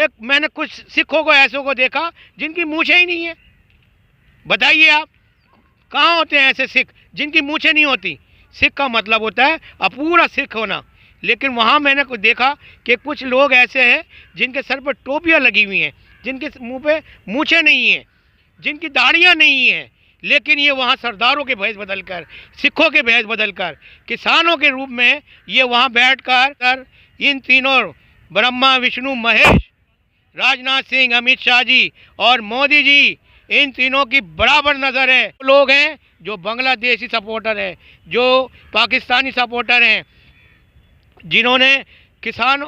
एक मैंने कुछ सिखों को ऐसों को देखा जिनकी मूछें ही नहीं है। बताइए आप, कहाँ होते हैं ऐसे सिख जिनकी मूछें नहीं होती? सिख का मतलब होता है अपूरा सिख होना। लेकिन वहाँ मैंने कुछ देखा कि कुछ लोग ऐसे हैं जिनके सर पर टोपियाँ लगी हुई हैं, जिनके मुंह पे मूछें नहीं हैं, जिनकी दाढ़ियाँ नहीं हैं, लेकिन ये वहाँ सरदारों के भेष बदलकर, सिखों के भेष बदलकर, किसानों के रूप में ये वहाँ बैठकर इन तीनों ब्रह्मा विष्णु महेश, राजनाथ सिंह, अमित शाह जी और मोदी जी, इन तीनों की बराबर नज़र है। लोग हैं जो बांग्लादेशी सपोर्टर हैं, जो पाकिस्तानी सपोर्टर हैं, जिन्होंने किसान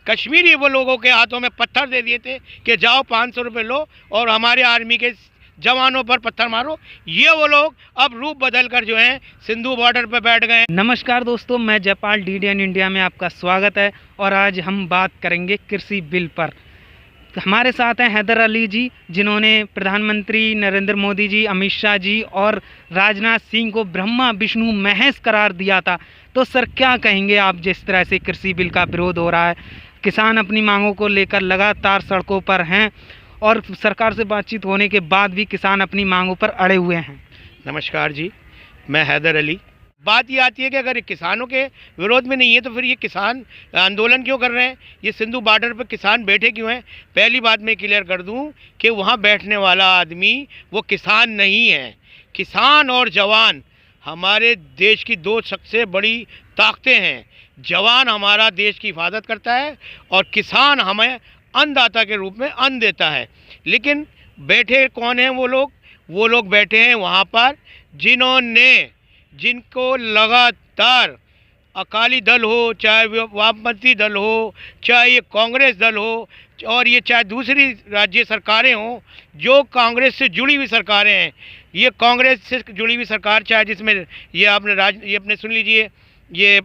कश्मीरी वो लोगों के हाथों में पत्थर दे दिए थे कि जाओ 500 रुपये लो और हमारे आर्मी के जवानों पर पत्थर मारो। ये वो लोग अब रूप बदल कर जो हैं सिंधु बॉर्डर पर बैठ गए। नमस्कार दोस्तों, मैं जयपाल DDN इंडिया में आपका स्वागत है और आज हम बात करेंगे कृषि बिल पर। हमारे साथ हैं हैदर अली जी, जिन्होंने प्रधानमंत्री नरेंद्र मोदी जी, अमित शाह जी और राजनाथ सिंह को ब्रह्मा विष्णु महेश करार दिया था। तो सर क्या कहेंगे आप, जिस तरह से कृषि बिल का विरोध हो रहा है, किसान अपनी मांगों को लेकर लगातार सड़कों पर हैं और सरकार से बातचीत होने के बाद भी किसान अपनी मांगों पर अड़े हुए हैं। नमस्कार जी, मैं हैदर अली। बात ये आती है कि अगर ये किसानों के विरोध में नहीं है तो फिर ये किसान आंदोलन क्यों कर रहे हैं, ये सिंधु बॉर्डर पर किसान बैठे क्यों हैं? पहली बात मैं क्लियर कर दूं कि वहाँ बैठने वाला आदमी वो किसान नहीं है। किसान और जवान हमारे देश की दो सबसे बड़ी ताकतें हैं। जवान हमारा देश की हिफाजत करता है और किसान हमें अन्नदाता के रूप में अन्न देता है। लेकिन बैठे कौन हैं वो लोग? वो लोग बैठे हैं वहाँ पर जिनको लगातार अकाली दल हो, चाहे वामपंथी दल हो, चाहे ये कांग्रेस दल हो, और ये चाहे दूसरी राज्य सरकारें हों, जो कांग्रेस से जुड़ी हुई सरकारें हैं, ये कांग्रेस से जुड़ी हुई सरकार, चाहे जिसमें ये अपने सुन लीजिए, ये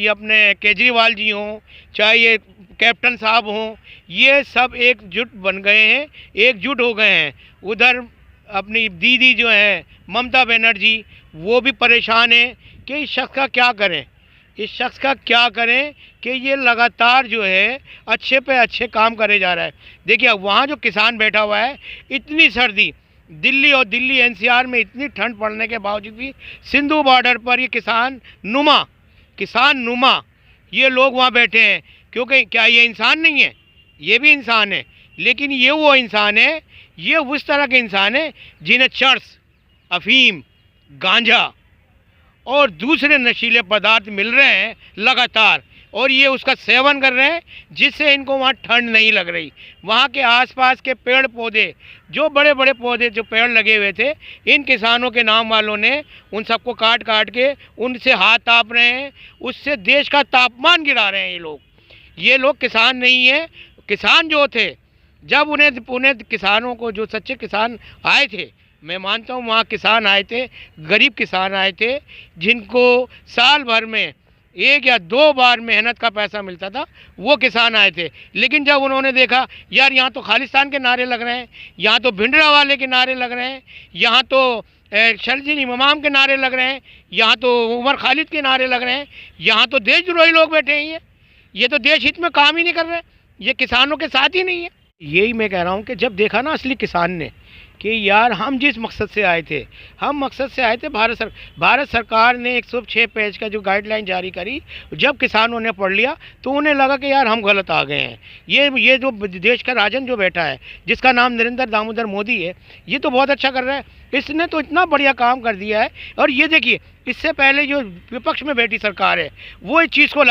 अपने केजरीवाल जी हों, चाहे ये कैप्टन साहब हों, ये सब एकजुट बन गए हैं, एकजुट हो गए हैं। उधर अपनी दीदी जो है ममता बनर्जी, वो भी परेशान है कि इस शख्स का क्या करें, कि ये लगातार जो है अच्छे पे अच्छे काम करे जा रहा है। देखिए वहाँ जो किसान बैठा हुआ है, इतनी सर्दी, दिल्ली NCR में इतनी ठंड पड़ने के बावजूद भी सिंधु बॉर्डर पर ये किसान नुमा ये लोग वहाँ बैठे हैं। क्योंकि क्या ये इंसान नहीं है? ये भी इंसान है, लेकिन ये वो इंसान है, ये उस तरह के इंसान है जिन्हें चर्स, अफीम, गांजा और दूसरे नशीले पदार्थ मिल रहे हैं लगातार, और ये उसका सेवन कर रहे हैं, जिससे इनको वहाँ ठंड नहीं लग रही। वहाँ के आसपास के पेड़ पौधे, जो बड़े बड़े पौधे जो पेड़ लगे हुए थे, इन किसानों के नाम वालों ने उन सबको काट के उनसे हाथ ताप रहे हैं, उससे देश का तापमान गिरा रहे हैं। ये लोग किसान नहीं है। किसान जो थे, जब उन्हें किसानों को, जो सच्चे किसान आए थे, मैं मानता हूँ वहाँ किसान आए थे, गरीब किसान आए थे, जिनको साल भर में 1 या 2 बार मेहनत का पैसा मिलता था, वो किसान आए थे। लेकिन जब उन्होंने देखा यार यहाँ तो खालिस्तान के नारे लग रहे हैं, यहाँ तो भिंडरावाले के नारे लग रहे हैं, यहाँ तो शर्जील इमाम के नारे लग रहे हैं, यहाँ तो उमर खालिद के नारे लग रहे हैं, यहाँ तो देशद्रोही लोग बैठे हैं, ये तो देश हित में काम ही नहीं कर रहे, ये किसानों के साथ ही नहीं है। यही मैं कह रहा हूँ कि जब देखा ना असली किसान ने कि यार हम जिस मकसद से आए थे, भारत सरकार ने 106 पेज का जो गाइडलाइन जारी करी, जब किसानों ने पढ़ लिया तो उन्हें लगा कि यार हम गलत आ गए हैं। ये जो देश का राजन जो बैठा है, जिसका नाम नरेंद्र दामोदर मोदी है, ये तो बहुत अच्छा कर रहा है, इसने तो इतना बढ़िया काम कर दिया है। और ये देखिए, इससे पहले जो विपक्ष में बैठी सरकार है, वो इस चीज़ को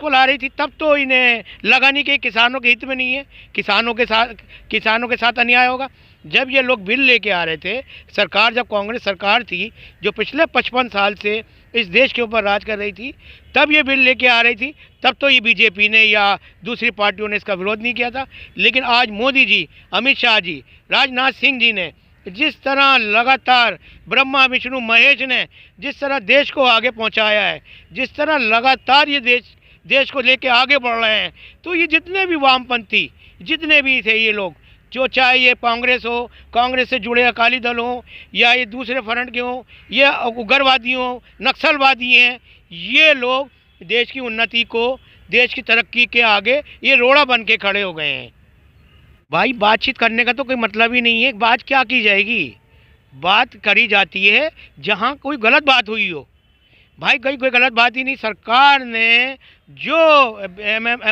ला रही थी, तब तो इन्हें लगा नहीं कि किसानों के हित में नहीं है, किसानों के साथ अन्याय होगा। जब ये लोग बिल लेके आ रहे थे, सरकार जब कांग्रेस सरकार थी, जो पिछले 55 साल से इस देश के ऊपर राज कर रही थी, तब ये बिल लेके आ रही थी, तब तो ये बीजेपी ने या दूसरी पार्टियों ने इसका विरोध नहीं किया था। लेकिन आज मोदी जी, अमित शाह जी, राजनाथ सिंह जी ने जिस तरह लगातार, ब्रह्मा विष्णु महेश ने जिस तरह देश को आगे पहुंचाया है, जिस तरह लगातार ये देश को लेके आगे बढ़ रहे हैं, तो ये जितने भी वामपंथी जितने भी थे ये लोग, जो चाहे ये कांग्रेस हो, कांग्रेस से जुड़े अकाली दल हों, या ये दूसरे फ्रंट के हों, ये उग्रवादी हों, नक्सलवादी हैं, ये लोग देश की उन्नति को देश की तरक्की के आगे ये रोड़ा बन के खड़े हो गए हैं। भाई बातचीत करने का तो कोई मतलब ही नहीं है। बात क्या की जाएगी? बात करी जाती है जहाँ कोई गलत बात हुई हो। भाई कोई गलत बात ही नहीं। सरकार ने जो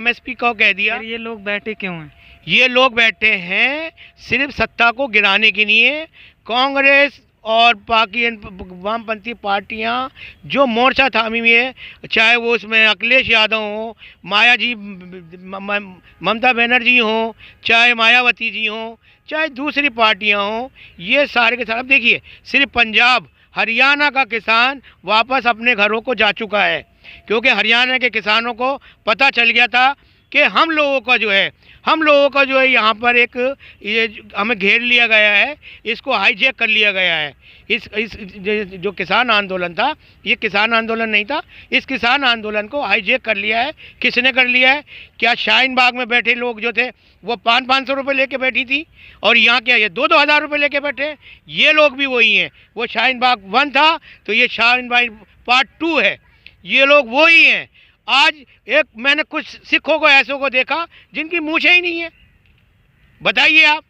MSP को कह दिया। ये लोग बैठे क्यों हैं? ये लोग बैठे हैं सिर्फ सत्ता को गिराने के लिए। कांग्रेस और बाकी वामपंथी पार्टियां जो मोर्चा थामी हुई है, चाहे वो उसमें अखिलेश यादव हो, माया जी, ममता बनर्जी हो, चाहे मायावती जी हो, चाहे दूसरी पार्टियां हो, ये सारे के सारे। अब देखिए सिर्फ पंजाब हरियाणा का किसान वापस अपने घरों को जा चुका है, क्योंकि हरियाणा के किसानों को पता चल गया था कि हम लोगों का जो है यहाँ पर ये हमें घेर लिया गया है, इसको हाईजैक कर लिया गया है। इस जो किसान आंदोलन था, ये किसान आंदोलन नहीं था। इस किसान आंदोलन को हाईजैक कर लिया है। किसने कर लिया है? क्या शाहीन बाग में बैठे लोग जो थे वो 500-500 रुपये लेके बैठी थी, और यहाँ क्या ये 2-2 हज़ार रुपये लेके बैठे? ये लोग भी वही हैं। वो शाहीन बाग 1 था तो ये शाहीन बाग पार्ट 2 है। ये लोग वही हैं। आज एक मैंने कुछ सिखों को ऐसों को देखा जिनकी मूछें ही नहीं है। बताइए आप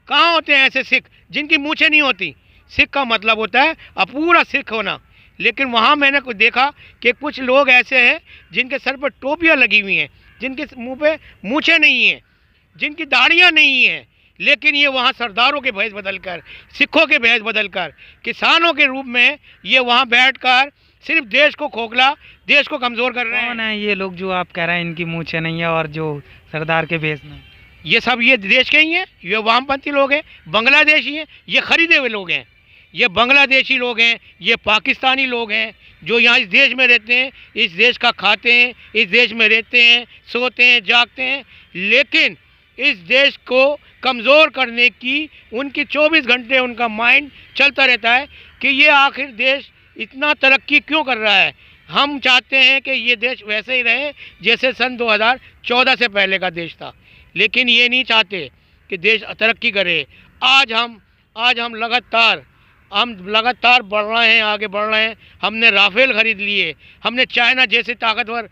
कहाँ होते हैं ऐसे सिख जिनकी मूछें नहीं होती? सिख का मतलब होता है अपूरा सिख होना। लेकिन वहाँ मैंने कुछ देखा कि कुछ लोग ऐसे हैं जिनके सर पर टोपियाँ लगी हुई हैं, जिनके मुंह पे मूछें नहीं हैं, जिनकी दाढ़ियाँ नहीं हैं, लेकिन ये वहाँ सरदारों के भेष बदलकर, सिखों के भेष बदलकर, किसानों के रूप में ये वहाँ बैठकर सिर्फ देश को खोखला, देश को कमज़ोर कर रहे हैं। कौन है ये लोग जो आप कह रहे हैं इनकी मूछें नहीं है और जो सरदार के भेष में? ये सब ये देश के ही हैं। ये वामपंथी लोग हैं, बांग्लादेशी हैं, ये खरीदे हुए लोग हैं, ये बांग्लादेशी लोग हैं, ये पाकिस्तानी लोग हैं जो यहाँ इस देश में रहते हैं, इस देश का खाते हैं, इस देश में रहते हैं, सोते हैं, जागते हैं, लेकिन इस देश को कमज़ोर करने की उनकी 24 घंटे उनका माइंड चलता रहता है कि ये आखिर देश इतना तरक्की क्यों कर रहा है। हम चाहते हैं कि ये देश वैसे ही रहे जैसे सन 2014 से पहले का देश था, लेकिन ये नहीं चाहते कि देश तरक्की करे। आज हम लगातार बढ़ रहे हैं, आगे बढ़ रहे हैं। हमने राफेल खरीद लिए, हमने चाइना जैसे ताकतवर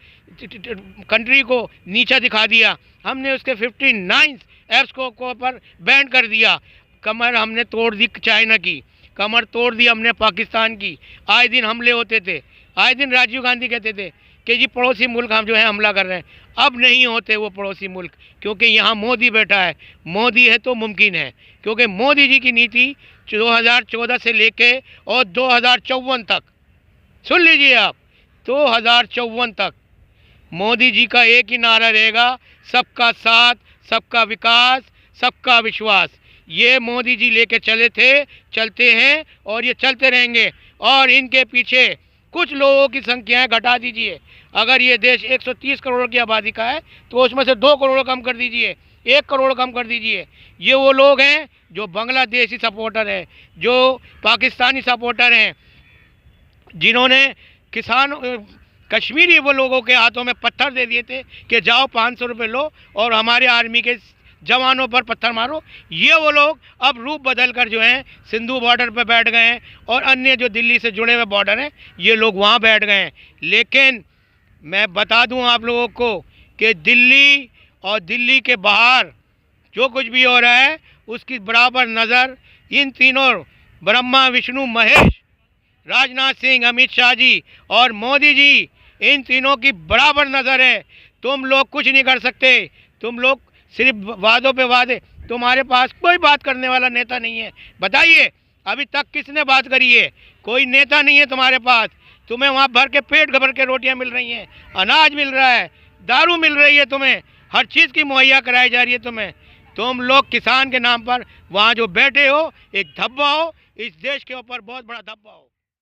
कंट्री को नीचा दिखा दिया, हमने उसके 59 ऐप्स को पर बैन कर दिया। कमर हमने तोड़ दी चाइना की, कमर तोड़ दी हमने पाकिस्तान की। आए दिन हमले होते थे, आए दिन राजीव गांधी कहते थे कि जी पड़ोसी मुल्क हम जो है हमला कर रहे हैं। अब नहीं होते वो पड़ोसी मुल्क, क्योंकि यहाँ मोदी बैठा है। मोदी है तो मुमकिन है, क्योंकि मोदी जी की नीति 2014 से लेके और 2054 तक, सुन लीजिए आप, 2054 तक मोदी जी का एक ही नारा रहेगा, सबका साथ, सबका विकास, सबका विश्वास। ये मोदी जी लेके चले थे, चलते हैं और ये चलते रहेंगे। और इनके पीछे कुछ लोगों की संख्याएं घटा दीजिए। अगर ये देश 130 करोड़ की आबादी का है तो उसमें से 2 करोड़ कम कर दीजिए, 1 करोड़ कम कर दीजिए। ये वो लोग हैं जो बांग्लादेशी सपोर्टर हैं, जो पाकिस्तानी सपोर्टर हैं, जिन्होंने कश्मीरी वो लोगों के हाथों में पत्थर दे दिए थे कि जाओ 500 रुपये लो और हमारे आर्मी के जवानों पर पत्थर मारो। ये वो लोग अब रूप बदल कर जो हैं सिंधु बॉर्डर पर बैठ गए हैं, और अन्य जो दिल्ली से जुड़े हुए बॉर्डर हैं ये लोग वहाँ बैठ गए हैं। लेकिन मैं बता दूं आप लोगों को कि दिल्ली और दिल्ली के बाहर जो कुछ भी हो रहा है उसकी बराबर नज़र इन तीनों ब्रह्मा विष्णु महेश, राजनाथ सिंह, अमित शाह जी और मोदी जी, इन तीनों की बराबर नज़र है। तुम लोग कुछ नहीं कर सकते, तुम लोग सिर्फ वादों पे वादे। तुम्हारे पास कोई बात करने वाला नेता नहीं है। बताइए अभी तक किसने बात करी है? कोई नेता नहीं है तुम्हारे पास। तुम्हें वहाँ भर के पेट भर के रोटियाँ मिल रही हैं, अनाज मिल रहा है, दारू मिल रही है, तुम्हें हर चीज़ की मुहैया कराई जा रही है तुम्हें। तुम लोग किसान के नाम पर वहाँ जो बैठे हो एक धब्बा हो, इस देश के ऊपर बहुत बड़ा धब्बा हो।